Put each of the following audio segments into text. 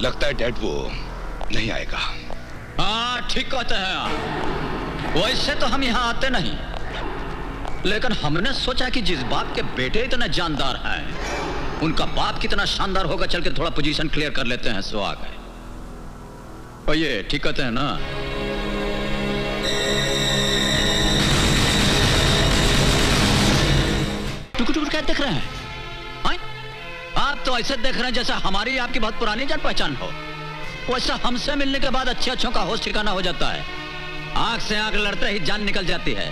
लगता है डैड वो नहीं आएगा। हाँ ठीक कहते हैं आप। वैसे तो हम यहाँ आते नहीं, लेकिन हमने सोचा कि जिस बाप के बेटे इतने जानदार हैं, उनका बाप कितना शानदार होगा, चल के थोड़ा पोजीशन क्लियर कर लेते हैं। सो आ गए। और ये ठीक कहते हैं ना? टुक टुक क्या देख रहे हैं? आप तो ऐसे देख रहे हैं जैसे हमारी आपकी बहुत पुरानी जान पहचान हो। वैसा हमसे मिलने के बाद अच्छे अच्छों का होश ठिकाना हो जाता है। आंख से आंख लड़ते ही जान निकल जाती है।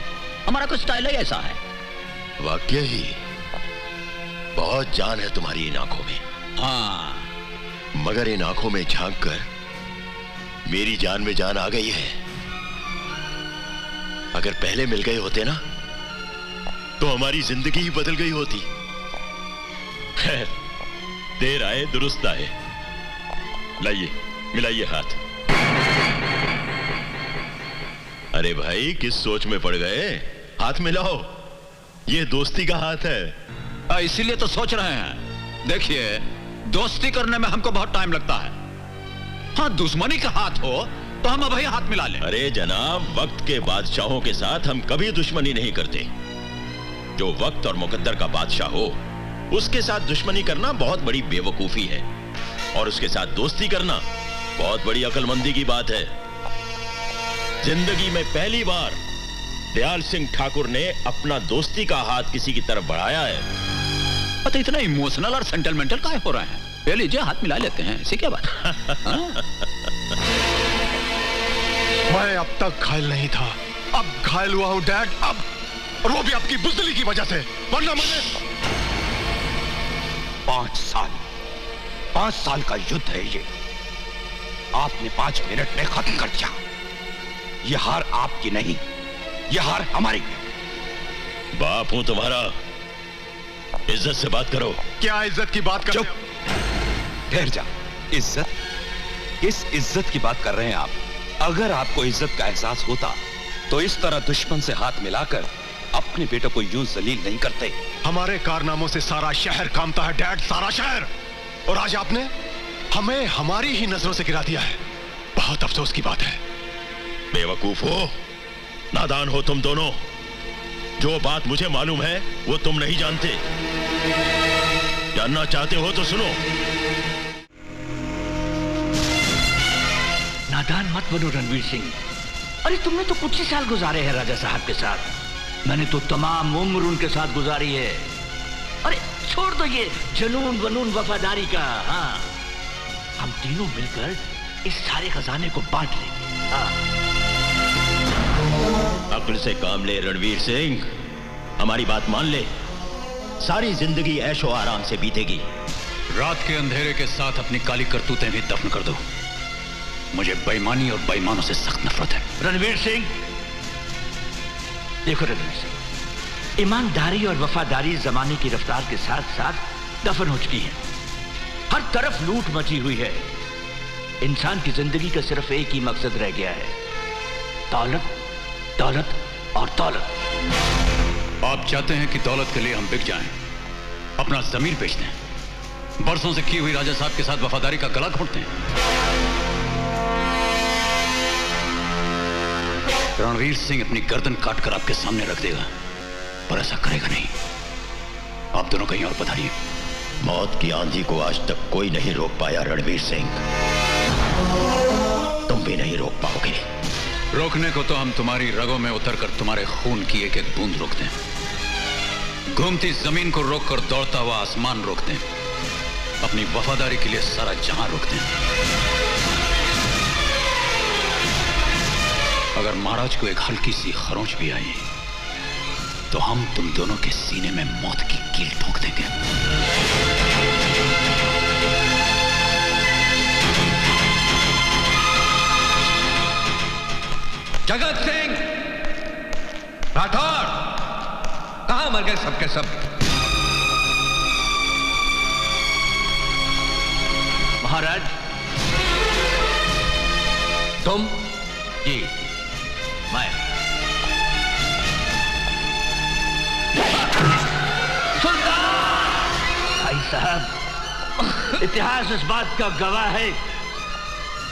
हमारा कुछ स्टाइल ही ऐसा है। वाकई ही बहुत जान है तुम्हारी इन आंखों में। हाँ, मगर इन आंखों में झांक कर मेरी जान में जान आ गई है। अगर पहले मिल गए होते ना तो हमारी जिंदगी ही बदल गई होती। खैर, देर आए दुरुस्त आए। लाइए, मिलाइए हाथ। अरे भाई, किस सोच में पड़ गए? हाथ मिलाओ, ये दोस्ती का हाथ है। इसीलिए तो सोच रहे हैं। देखिए, दोस्ती करने में हमको बहुत टाइम लगता है। हाँ, दुश्मनी का हाथ हो तो हम अभी हाथ मिला लें। अरे जनाब, वक्त के बादशाहों के साथ हम कभी दुश्मनी नहीं करते। जो वक्त और मुकद्दर का बादशाह हो, उसके साथ दुश्मनी करना बहुत बड़ी बेवकूफी है, और उसके साथ दोस्ती करना बहुत बड़ी अक्लमंदी की बात है। जिंदगी में पहली बार दयाल सिंह ठाकुर ने अपना दोस्ती का हाथ किसी की तरफ बढ़ाया है। पता इतना इमोशनल और सेंटिमेंटल काहे हो रहे हैं? ले लीजिए, हाथ मिला लेते हैं। ऐसी क्या बात? मैं अब तक घायल नहीं था, अब घायल हुआ हूं डैड। अब, और वो भी आपकी बुज़दिली की वजह से। वरना मैंने 5 साल का युद्ध है ये। आपने 5 मिनट में खत्म कर दिया। ये हार आपकी नहीं, ये हार हमारी है। बाप हूं तुम्हारा, इज्जत से बात करो। क्या इज्जत की बात कर रहे हो? ठहर जा। इज्जत? किस इज्जत की बात कर रहे हैं आप? अगर आपको इज्जत का एहसास होता तो इस तरह दुश्मन से हाथ मिलाकर अपने बेटे को यूं जलील नहीं करते। हमारे कारनामों से सारा शहर कांपता है डैड, सारा शहर। और आज आपने हमें हमारी ही नजरों से गिरा दिया है। बहुत अफसोस की बात है। बेवकूफ हो, नादान हो तुम दोनों। जो बात मुझे मालूम है वो तुम नहीं जानते। जानना चाहते हो तो सुनो। नादान मत बनो रणवीर सिंह। अरे तुमने तो कुछ ही साल गुजारे हैं राजा साहब के साथ। मैंने तो तमाम उम्र उनके साथ गुजारी है। अरे छोड़ दो ये जुनून वनून वफादारी का। हाँ, हम तीनों मिलकर इस सारे खजाने को बांट लेंगे। हाँ। अक्ल से काम ले रणवीर सिंह, हमारी बात मान ले। सारी जिंदगी ऐशो आराम से बीतेगी। रात के अंधेरे के साथ अपनी काली करतूतें भी दफन कर दो। मुझे बेईमानी और बेईमानों से सख्त नफरत है। रणवीर सिंह, देखो रणवीर सिंह, ईमानदारी और वफादारी जमाने की रफ्तार के साथ साथ दफन हो चुकी है। हर तरफ लूट मची हुई है। इंसान की जिंदगी का सिर्फ एक ही मकसद रह गया है, दौलत, दौलत और दौलत। आप चाहते हैं कि दौलत के लिए हम बिक जाएं, अपना जमीर बेच दें, बरसों से की हुई राजा साहब के साथ वफादारी का गला घोंट दें। रणवीर सिंह अपनी गर्दन काटकर आपके सामने रख देगा, पर ऐसा करेगा नहीं। आप दोनों कहीं और पधारिए। मौत की आंधी को आज तक कोई नहीं रोक पाया रणवीर सिंह, तुम भी नहीं रोक पाओगे। रोकने को तो हम तुम्हारी रगों में उतरकर तुम्हारे खून की एक एक बूंद रोक दें। घूमती जमीन को रोककर दौड़ता हुआ आसमान रोक दें। अपनी वफादारी के लिए सारा जहां रोक दें। अगर महाराज को एक हल्की सी खरोंच भी आई तो हम तुम दोनों के सीने में मौत की कील ठोक देंगे। जगत सिंह राठौर, कहां मर गए सबके सब? महाराज, तुम? जी मैं। सुल्तान! भाई साहब, इतिहास इस बात का गवाह है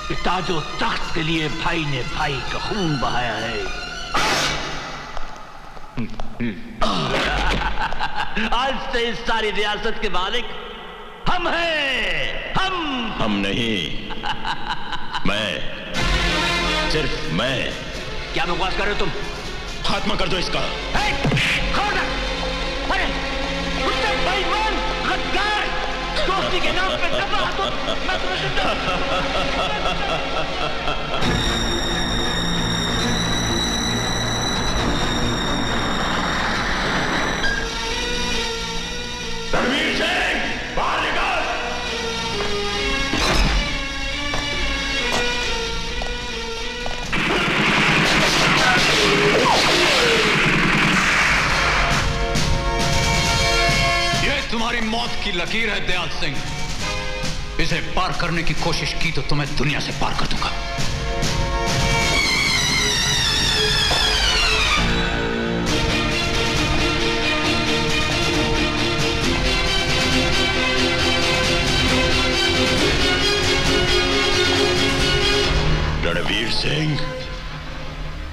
कि ताजो तख्त के लिए भाई ने भाई का खून बहाया है। आज से इस सारी रियासत के मालिक हम हैं। हम नहीं, मैं, सिर्फ मैं। क्या बकवास कर रहे हो तुम? खात्मा कर दो इसका। अरे बेईमान, गद्दार, दोस्ती के नाम पे तबाह तो मैं रणवीर सिंह, बाहर निकल। ये तुम्हारी मौत की लकीर है दयाल सिंह। इसे पार करने की कोशिश की तो तुम्हें दुनिया से पार कर दूंगा। रणवीर सिंह,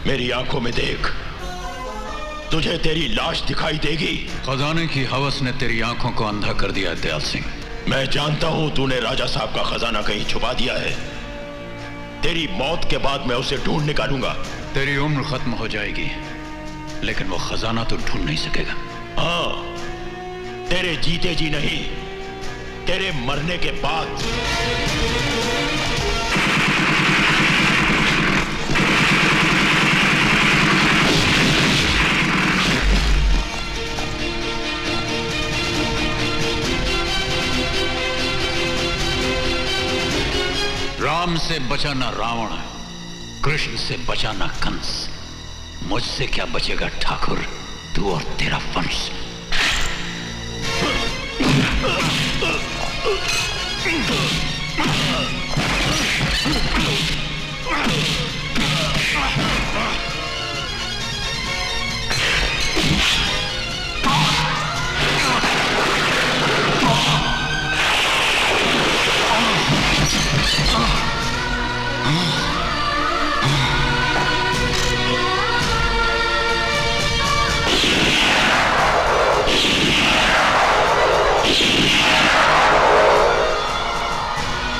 मेरी आंखों में देख, तुझे तेरी लाश दिखाई देगी। खजाने की हवस ने तेरी आंखों को अंधा कर दिया दयाल सिंह। मैं जानता हूं तूने राजा साहब का खजाना कहीं छुपा दिया है। तेरी मौत के बाद मैं उसे ढूंढ निकालूंगा। तेरी उम्र खत्म हो जाएगी, लेकिन वो खजाना तो ढूंढ नहीं सकेगा। हाँ, तेरे जीते जी नहीं, तेरे मरने के बाद। राम से बचा ना रावण, कृष्ण से बचा ना कंस। मुझसे क्या बचेगा ठाकुर, तू और तेरा वंश।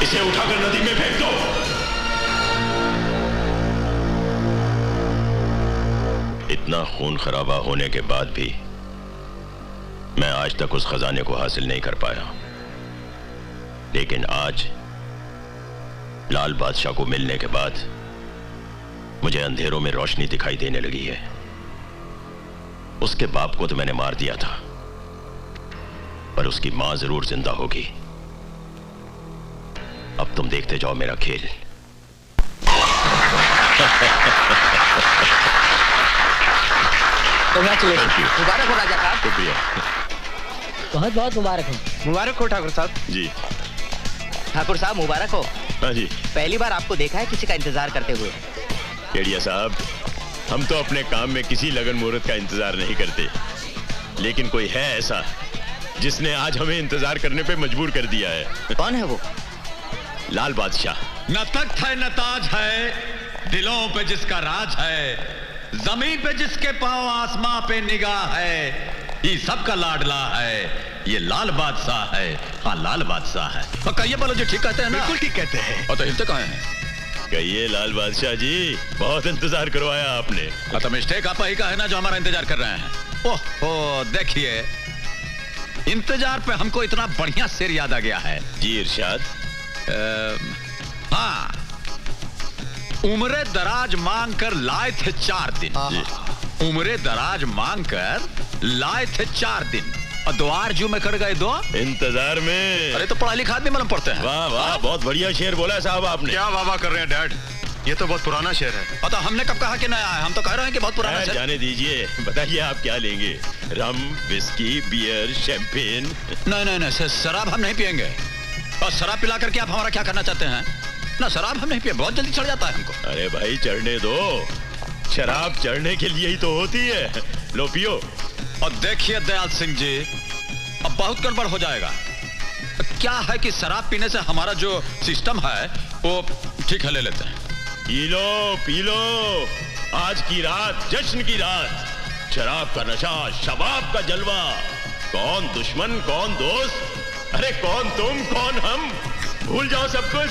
इसे उठाकर नदी में फेंक दो। इतना खून खराबा होने के बाद भी मैं आज तक उस खजाने को हासिल नहीं कर पाया, लेकिन आज लाल बादशाह को मिलने के बाद मुझे अंधेरों में रोशनी दिखाई देने लगी है। उसके बाप को तो मैंने मार दिया था, पर उसकी मां जरूर जिंदा होगी। अब तुम देखते जाओ मेरा खेल। मुबारक हो राजा साहब। शुक्रिया। बहुत बहुत मुबारक हो। मुबारक हो ठाकुर साहब। जी ठाकुर साहब मुबारक हो। हाँ जी। पहली बार आपको देखा है किसी का इंतजार करते हुए। केडिया साहब, हम तो अपने काम में किसी लगन मुहूर्त का इंतजार नहीं करते, लेकिन कोई है ऐसा जिसने आज हमें इंतजार करने पे मजबूर कर दिया है। कौन है वो? लाल बादशाह। न तख्त है न ताज है, दिलों पे जिसका राज है, जमीन पे जिसके पांव आसमां पे निगाह है, ये सबका लाडला है, ये लाल बादशाह है। हाँ, लाल बादशाह है। और कहिए बोलो जी, ठीक कहते हैं ना? बिल्कुल ठीक कहते हैं। और तो हिलते कहाँ हैं? कहिए लाल बादशाह जी, बहुत इंतजार करवाया आपने। तो मिस्टेक आप ही का है ना जो हमारा इंतजार कर रहे हैं। ओहो, देखिए, इंतजार पे हमको इतना बढ़िया शेर याद आ गया है। जी इरशाद। हाँ, उम्रे दराज मांग कर लाए थे 4 दिन। उम्रे दराज मांग कर लाए थे 4 दिन, और 2 आरजू में कट गए 2 इंतजार में। अरे तो पढ़ा लिखा आदमी मालूम पढ़ते हैं। वाह वाह, बहुत बढ़िया शेर बोला साहब आपने। क्या वाह वाह कर रहे हैं डैड, ये तो बहुत पुराना शेर है। पता हमने कब कहा कि नया है? हम तो कह रहे हैं कि बहुत पुराना शेर। जाने दीजिए, बताइए आप क्या लेंगे? रम, विस्की, बियर, शैंपेन? नहीं, शराब हम नहीं पियेंगे। और शराब पिला करके आप हमारा क्या करना चाहते हैं? ना, शराब हम नहीं पिए, बहुत जल्दी चढ़ जाता है हमको। अरे भाई, चढ़ने दो, शराब चढ़ने के लिए ही तो होती है। लो पियो। और देखिए दयाल सिंह जी, अब बहुत गड़बड़ हो जाएगा। क्या है कि शराब पीने से हमारा जो सिस्टम है वो ठीक है, ले लेते हैं। पी लो, आज की रात जश्न की रात, शराब का नशा, शबाब का जलवा, कौन दुश्मन कौन दोस्त, अरे कौन तुम कौन हम, भूल जाओ सब कुछ।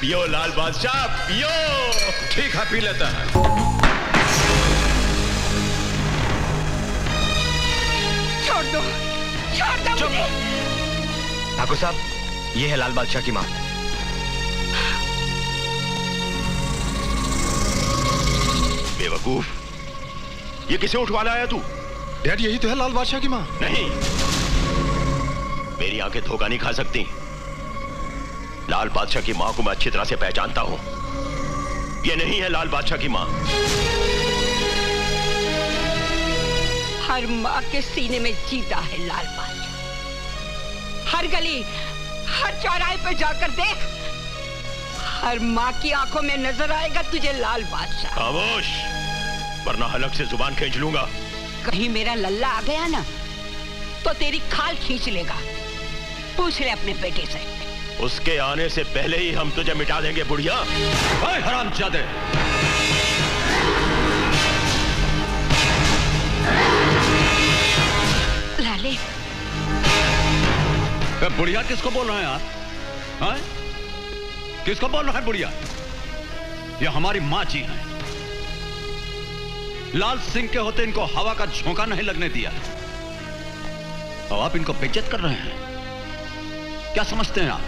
पियो लाल बादशाह, पियो। ठीक है, पी लेते हैं। छोड़ दो मुझे। ठाकुर साहब, ये है लाल बादशाह की माँ। बेवकूफ, ये किसे उठवा लाया तू? डैड, यही तो है लाल बादशाह की माँ। नहीं, मेरी आंखें धोखा नहीं खा सकती। लाल बादशाह की माँ को मैं अच्छी तरह से पहचानता हूं। ये नहीं है लाल बादशाह की माँ। हर माँ के सीने में जीता है लाल बादशाह। हर गली, हर चौराहे पे जाकर देख, हर माँ की आंखों में नजर आएगा तुझे लाल बादशाह। खामोश, वरना हलक से जुबान खींच लूंगा। कहीं मेरा लल्ला आ गया ना तो तेरी खाल खींच लेगा। पूछ ले अपने बेटे से। उसके आने से पहले ही हम तुझे मिटा देंगे बुढ़िया। हरामजादे, लाले, बुढ़िया किसको बोल रहे हैं यार? हाँ? किसको बोल रहे हैं बुढ़िया? ये हमारी माँ जी हैं। लाल सिंह के होते इनको हवा का झोंका नहीं लगने दिया, और आप इनको बेइज्जत कर रहे हैं। क्या समझते हैं आप?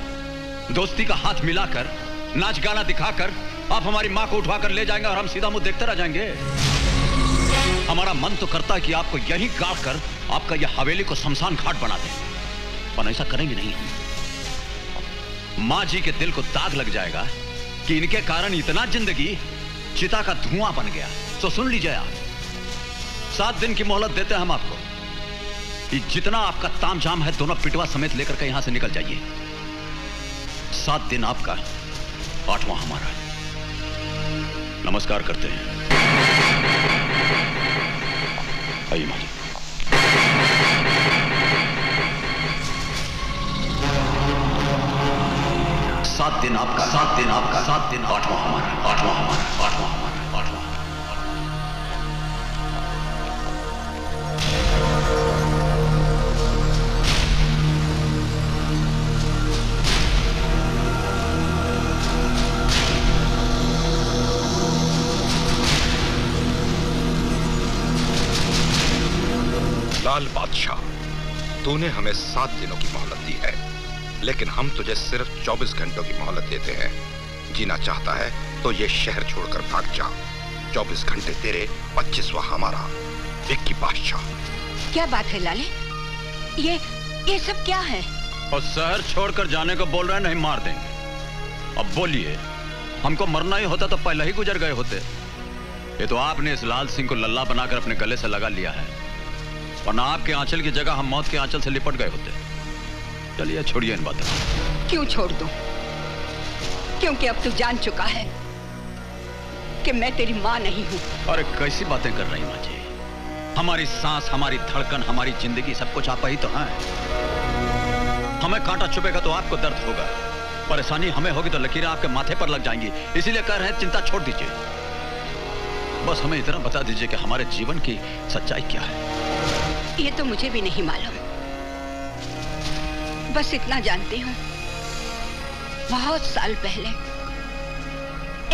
दोस्ती का हाथ मिलाकर, नाच गाना दिखाकर आप हमारी माँ को उठवाकर ले जाएंगे और हम सीधा मुंह देखते रह जाएंगे? हमारा मन तो करता है कि आपको यहीं गाड़ कर आपका यह हवेली को शमशान घाट बना दें, पर ऐसा करेंगे नहीं। माँ जी के दिल को दाग लग जाएगा कि इनके कारण इतना जिंदगी चिता का धुआं बन गया। तो सुन लीजिए आप, 7 दिन की मोहलत देते हैं हम आपको कि जितना आपका तामझाम है दोनों पिटवा समेत लेकर के यहां से निकल जाइए। 7 दिन आपका, 8वां हमारा। नमस्कार करते हैं। आइए माँ जी। 7 दिन आपका, 7 दिन आपका, 7 दिन, 8वां हमारा, 8वां हमारा, 8वां हमारा, 8वां। लाल बादशाह, तूने हमें 7 दिनों की मोहलत दी है, लेकिन हम तुझे सिर्फ 24 घंटों की मोहलत देते हैं। जीना चाहता है तो ये शहर छोड़कर भाग जा। 24 घंटे तेरे, 25वां हमारा। विक्की बादशाह। क्या बात है लाले? ये सब क्या है? और शहर छोड़कर जाने को बोल रहे हैं, नहीं मार देंगे। अब बोलिए, हमको मरना ही होता तो पहले ही गुजर गए होते। ये तो आपने इस लाल सिंह को लल्ला बनाकर अपने गले से लगा लिया है, वरना आपके आंचल की जगह हम मौत के आंचल से लिपट गए होते। चलिए छोड़िए इन बातों। क्यों छोड़ दूं? क्योंकि अब तू जान चुका है कि मैं तेरी माँ नहीं हूँ। अरे कैसी बातें कर रही माँ जी? हमारी सांस, हमारी धड़कन, हमारी जिंदगी, सब कुछ आप ही तो हैं। हमें कांटा चुभेगा तो आपको दर्द होगा, परेशानी हमें होगी तो लकीरें आपके माथे पर लग जाएंगी। इसीलिए कह रहे हैं चिंता छोड़ दीजिए। बस हमें इतना बता दीजिए कि हमारे जीवन की सच्चाई क्या है। ये तो मुझे भी नहीं मालूम, बस इतना जानती हूँ, बहुत साल पहले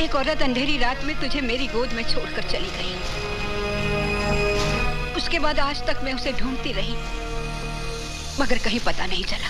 एक औरत अंधेरी रात में तुझे मेरी गोद में छोड़कर चली गई। उसके बाद आज तक मैं उसे ढूंढती रही, मगर कहीं पता नहीं चला।